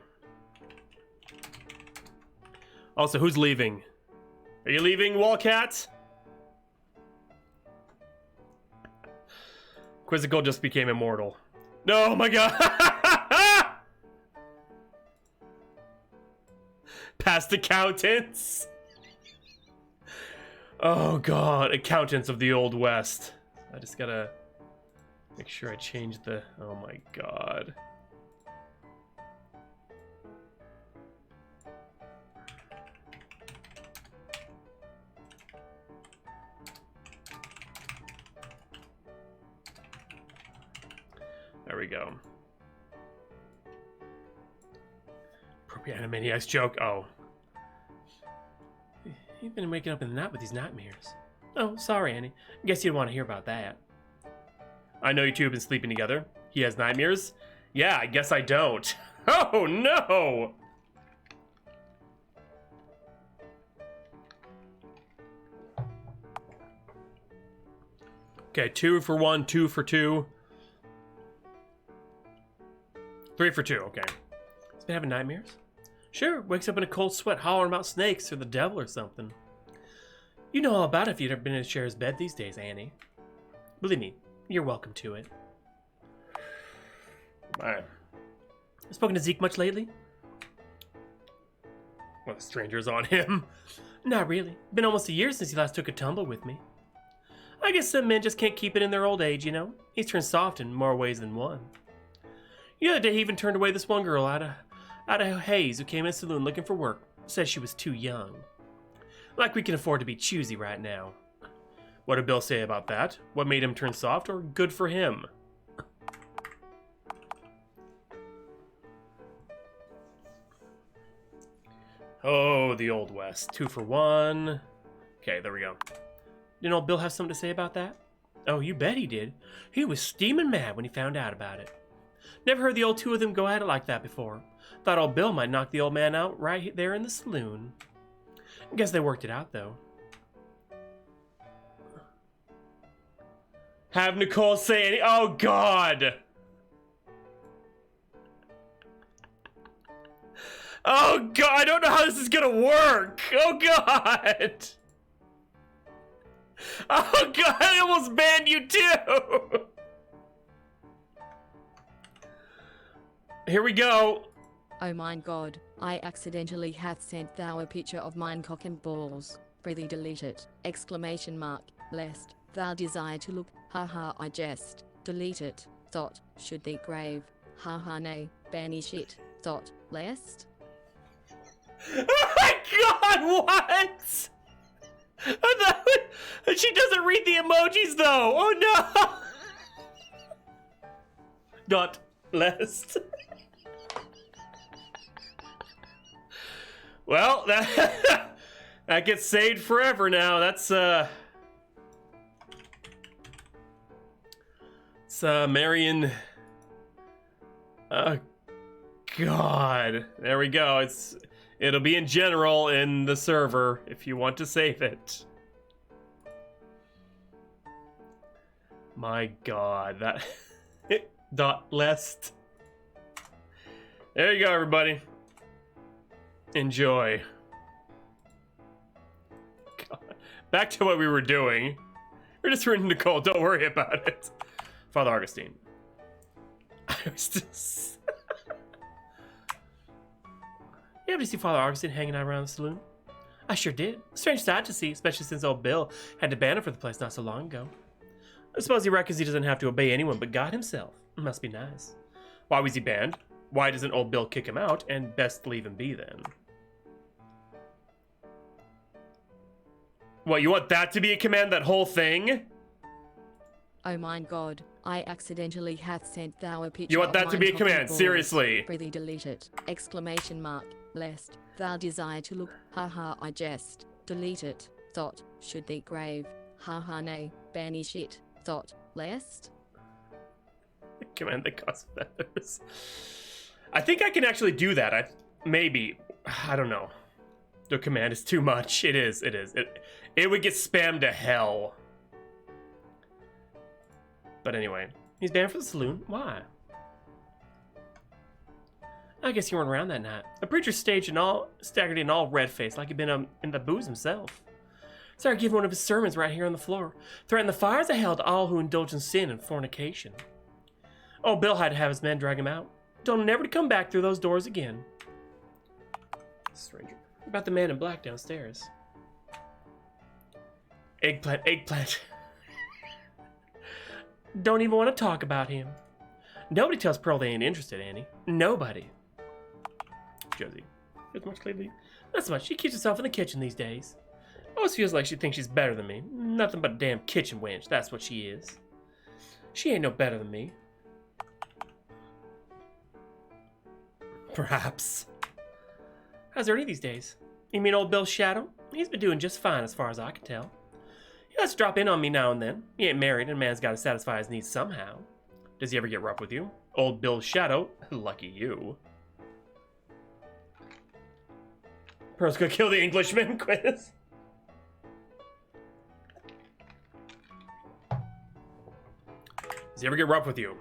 Also, who's leaving? Are you leaving, Wallcat? Quizzical just became immortal. No, oh my god! Past accountants! Oh god, accountants of the Old West. I just gotta make sure I change the... Oh my god. There we go. Appropriate Animaniacs joke. Oh. You've been waking up in the night with these nightmares. Oh, sorry, Annie. Guess you don't want to hear about that. I know you two have been sleeping together. He has nightmares? Yeah, I guess I don't. Oh, no! Okay, 2 for 1, 2 for 2. 3 for 2, okay. He's been having nightmares? Sure, wakes up in a cold sweat hollering about snakes or the devil or something. You know all about it if you'd ever been in a share's bed these days, Annie. Believe me, you're welcome to it. Alright. Spoken to Zeke much lately? Well, the stranger's on him. Not really. Been almost a year since he last took a tumble with me. I guess some men just can't keep it in their old age, you know? He's turned soft in more ways than one. The other day, he even turned away this one girl out of Hayes who came in the saloon looking for work. Said she was too young. Like we can afford to be choosy right now. What did Bill say about that? What made him turn soft, or good for him? Oh, the Old West. 2 for 1. Okay, there we go. Didn't old Bill have something to say about that? Oh, you bet he did. He was steaming mad when he found out about it. Never heard the old two of them go at it like that before. Thought old Bill might knock the old man out right there in the saloon. Guess they worked it out, though. Have Nicole say any... Oh, God! Oh, God! I don't know how this is gonna work! Oh, God! Oh, God! I almost banned you, too! Here we go. Oh my god, I accidentally hath sent thou a picture of mine cock and balls. Prithee delete it. Exclamation mark. Lest thou desire to look. Haha, I jest. Delete it. Thought. Should thee grave. Haha, nay. Banish it. Thought. Lest. Oh my god, what? She doesn't read the emojis though. Oh no. Dot. Lest. Well, that gets saved forever now. That's it's Marion. God. There we go. It'll be in general in the server if you want to save it. My God, that dot lest. There you go, everybody. Enjoy. God. back to what we were doing. We're just written to Nicole. Don't worry about it. Father Augustine. I was just... You ever see Father Augustine hanging out around the saloon? I sure did. Strange sight to see, especially since old Bill had to ban him for the place not so long ago. I suppose he reckons he doesn't have to obey anyone but God himself. Must be nice. Why was he banned? Why doesn't old Bill kick him out? And best leave him be then. What, you want that to be a command, that whole thing? Oh my god, I accidentally hath sent thou a picture. You want that of to mine be a talking command, balls. seriously. Prithee delete it. Exclamation mark. Lest thou desire to look. Haha, I jest. Delete it. Thought. Should thee grave. Haha, nay. Banish it. Thought. Lest. Command that causes feathers. I think I can actually do that. Maybe. I don't know. The command is too much. It is. It would get spammed to hell. But anyway, he's banned for the saloon. Why? I guess you weren't around that night. The preacher staggered in all red-faced, like he'd been in the booze himself. Started giving one of his sermons right here on the floor. Threatened the fires of hell to all who indulge in sin and fornication. Oh, Bill had to have his men drag him out. Told him never to come back through those doors again. Stranger. What about the man in black downstairs? Eggplant. Don't even want to talk about him. Nobody tells Pearl they ain't interested, Annie. Nobody. Josie. As much lately? Not so much. She keeps herself in the kitchen these days. Always feels like she thinks she's better than me. Nothing but a damn kitchen wench. That's what she is. She ain't no better than me. Perhaps. How's Ernie these days? You mean old Bill's shadow? He's been doing just fine as far as I can tell. He lets drop in on me now and then. He ain't married and a man's got to satisfy his needs somehow. Does he ever get rough with you? Old Bill's shadow? Lucky you. Pearl's gonna kill the Englishman, Quiz. Does he ever get rough with you?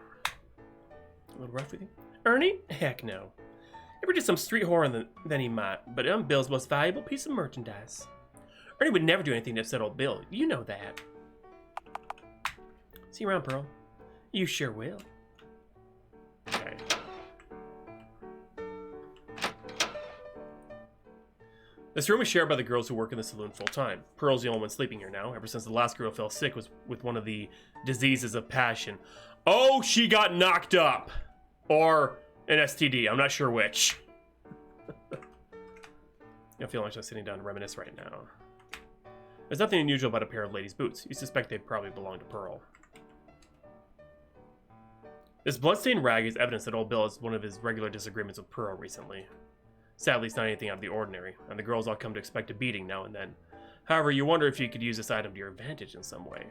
A little rough with you? Ernie? Heck no. Ever did some street horror then he might, but I'm Bill's most valuable piece of merchandise. Ernie would never do anything to upset old Bill. You know that. See you around, Pearl. You sure will. Okay. This room is shared by the girls who work in the saloon full time. Pearl's the only one sleeping here now, ever since the last girl fell sick was with one of the diseases of passion. Oh, she got knocked up! Or an STD, I'm not sure which. I feel like I'm sitting down to reminisce right now. There's nothing unusual about a pair of ladies' boots. You suspect they probably belong to Pearl. This bloodstained rag is evidence that old Bill has one of his regular disagreements with Pearl recently. Sadly, it's not anything out of the ordinary, and the girls all come to expect a beating now and then. However, you wonder if you could use this item to your advantage in some way.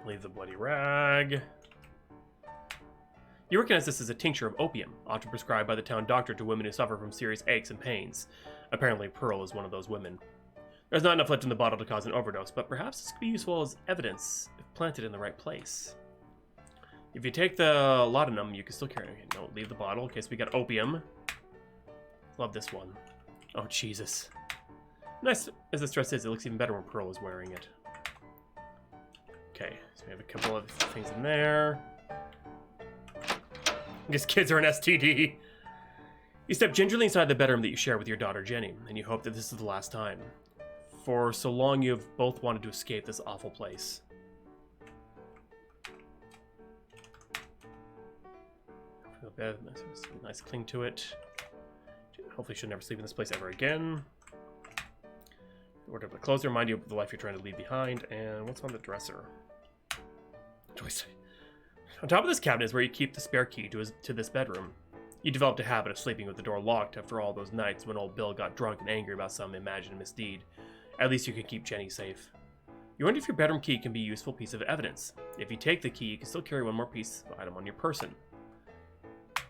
Leave the bloody rag. You recognize this as a tincture of opium, often prescribed by the town doctor to women who suffer from serious aches and pains. Apparently, Pearl is one of those women. There's not enough left in the bottle to cause an overdose, but perhaps this could be useful as evidence if planted in the right place. If you take the laudanum, you can still carry it. No, leave the bottle in case we got opium. Love this one. Oh, Jesus. Nice as this dress is, it looks even better when Pearl is wearing it. Okay, so we have a couple of things in there. I guess kids are an STD. You step gingerly inside the bedroom that you share with your daughter Jenny, and you hope that this is the last time. For so long you have both wanted to escape this awful place. Bed, nice cling to it. Hopefully she'll never sleep in this place ever again. Order the clothes to remind you of the life you're trying to leave behind. And what's on the dresser? What do I say? On top of this cabinet is where you keep the spare key to this bedroom. You developed a habit of sleeping with the door locked after all those nights when old Bill got drunk and angry about some imagined misdeed. At least you can keep Jenny safe. You wonder if your bedroom key can be a useful piece of evidence. If you take the key, you can still carry one more piece of item on your person.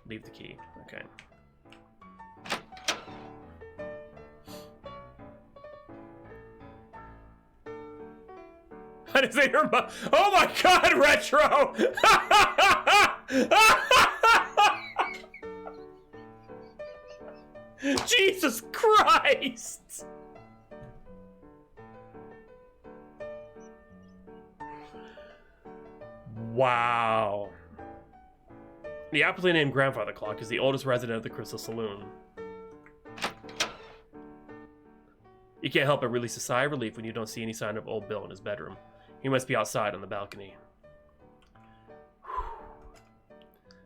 Leave the key. Okay. How does it hear my... Oh my god, Retro! Jesus Christ! Wow. The aptly named Grandfather Clock is the oldest resident of the Crystal Saloon. You can't help but release a sigh of relief when you don't see any sign of Old Bill in his bedroom. He must be outside on the balcony.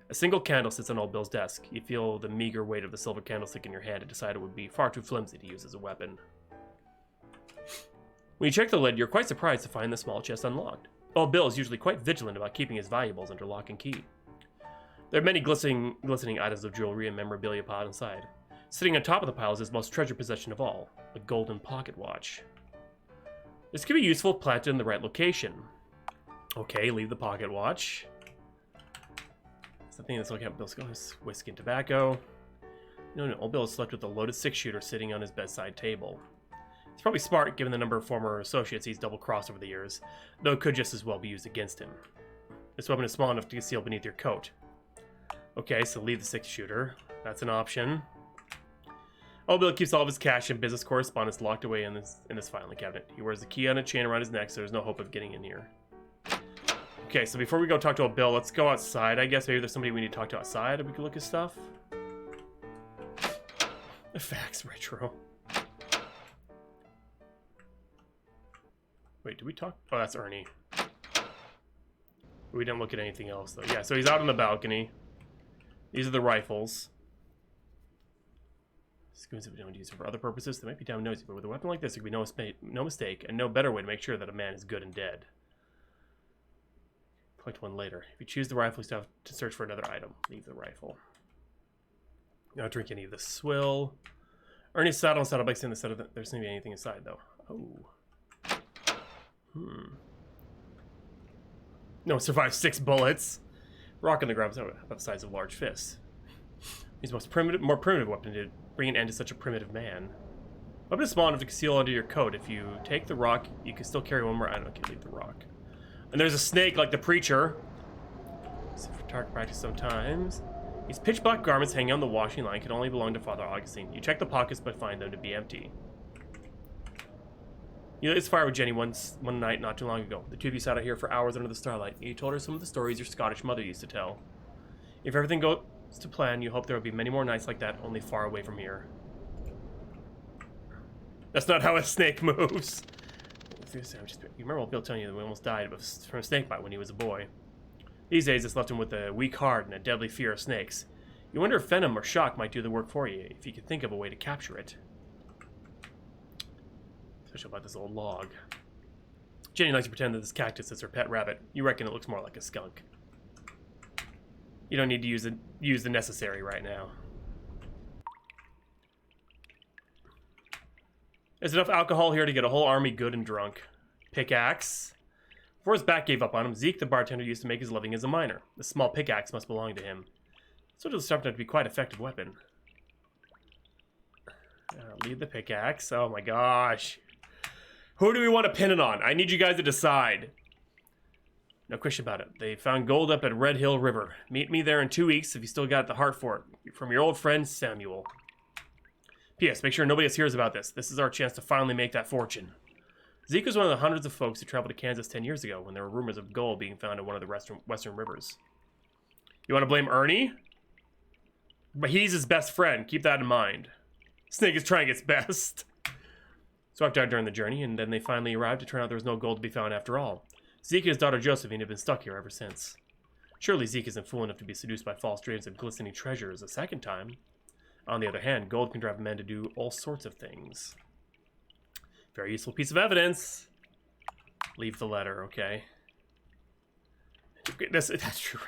A single candle sits on Old Bill's desk. You feel the meager weight of the silver candlestick in your hand and decide it would be far too flimsy to use as a weapon. When you check the lid, you're quite surprised to find the small chest unlocked. Old Bill is usually quite vigilant about keeping his valuables under lock and key. There are many glistening items of jewelry and memorabilia piled inside. Sitting on top of the pile is his most treasured possession of all, a golden pocket watch. This could be useful if planted in the right location. Okay, leave the pocket watch. Something that's looking at Bill's whiskey and tobacco. No, Old Bill slept with a loaded 6-shooter sitting on his bedside table. It's probably smart given the number of former associates he's double-crossed over the years, though it could just as well be used against him. This weapon is small enough to conceal beneath your coat. Okay, so leave the 6-shooter. That's an option. Old Bill keeps all of his cash and business correspondence locked away in this filing cabinet. He wears the key on a chain around his neck, so there's no hope of getting in here. Okay, so before we go talk to Old Bill, let's go outside. I guess maybe there's somebody we need to talk to outside, and we can look at stuff. The Fax Retro. Wait, did we talk? Oh, that's Ernie. We didn't look at anything else, though. Yeah, so he's out on the balcony. These are the rifles. Spoons that we don't use for other purposes. They might be damn nosy, but with a weapon like this, there could be no mistake, and no better way to make sure that a man is good and dead. Collect one later. If you choose the rifle, you still have to search for another item. Leave the rifle. Not drink any of the swill. Ernie's saddle and saddlebags in the set of the... There doesn't seem to be anything inside, though. Oh. No one survived 6 bullets. Rock on the ground about the size of a large fist. He's the more primitive weapon to bring an end to such a primitive man. Weapon is small enough to conceal under your coat. If you take the rock, you can still carry one more item. Okay, leave the rock. And there's a snake like the preacher. Except for target practice sometimes. These pitch black garments hanging on the washing line can only belong to Father Augustine. You check the pockets but find them to be empty. You lit this fire with Jenny one night not too long ago. The two of you sat out here for hours under the starlight. You told her some of the stories your Scottish mother used to tell. If everything goes to plan, you hope there will be many more nights like that, only far away from here. That's not how a snake moves. You remember old Bill telling you that we almost died from a snake bite when he was a boy. These days, it's left him with a weak heart and a deadly fear of snakes. You wonder if venom or shock might do the work for you, if you could think of a way to capture it. Especially about this old log. Jenny likes to pretend that this cactus is her pet rabbit. You reckon it looks more like a skunk. You don't need to use the necessary right now. There's enough alcohol here to get a whole army good and drunk. Pickaxe. Before his back gave up on him, Zeke, the bartender, used to make his living as a miner. The small pickaxe must belong to him. So it'll start to be quite an effective weapon. Leave the pickaxe. Oh my gosh. Who do we want to pin it on? I need you guys to decide. No question about it. They found gold up at Red Hill River. Meet me there in 2 weeks if you still got the heart for it. From your old friend, Samuel. P.S. Make sure nobody else hears about this. This is our chance to finally make that fortune. Zeke was one of the hundreds of folks who traveled to Kansas 10 years ago when there were rumors of gold being found in one of the western rivers. You want to blame Ernie? But he's his best friend. Keep that in mind. Snake is trying its best. Swept died during the journey, and then they finally arrived. It turned out there was no gold to be found after all. Zeke and his daughter Josephine have been stuck here ever since. Surely Zeke isn't fool enough to be seduced by false dreams of glistening treasures a second time. On the other hand, gold can drive men to do all sorts of things. Very useful piece of evidence. Leave the letter, okay. That's true.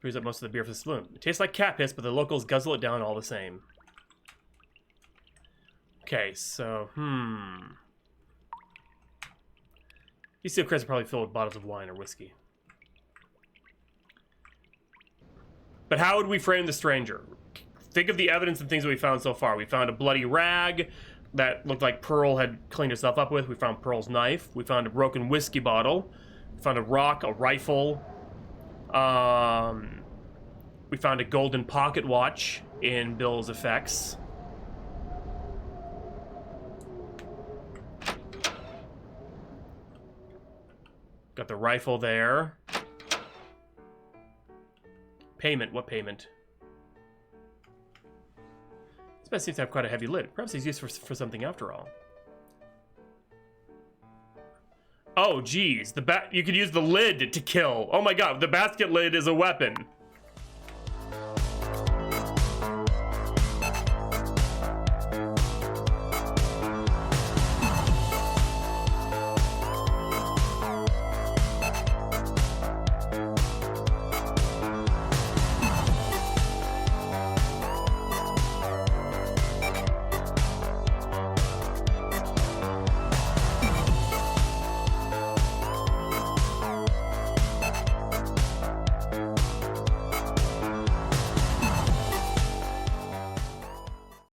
Brings up most of the beer for the saloon. It tastes like cat piss, but the locals guzzle it down all the same. Okay, so, These steel crates are probably filled with bottles of wine or whiskey. But how would we frame the stranger? Think of the evidence and things that we found so far. We found a bloody rag that looked like Pearl had cleaned herself up with. We found Pearl's knife. We found a broken whiskey bottle. We found a rock, a rifle. We found a golden pocket watch in Bill's effects. Got the rifle there. Payment. What payment? This bed seems to have quite a heavy lid. Perhaps he's used for something after all. Oh, geez. You could use the lid to kill. Oh my god, the basket lid is a weapon.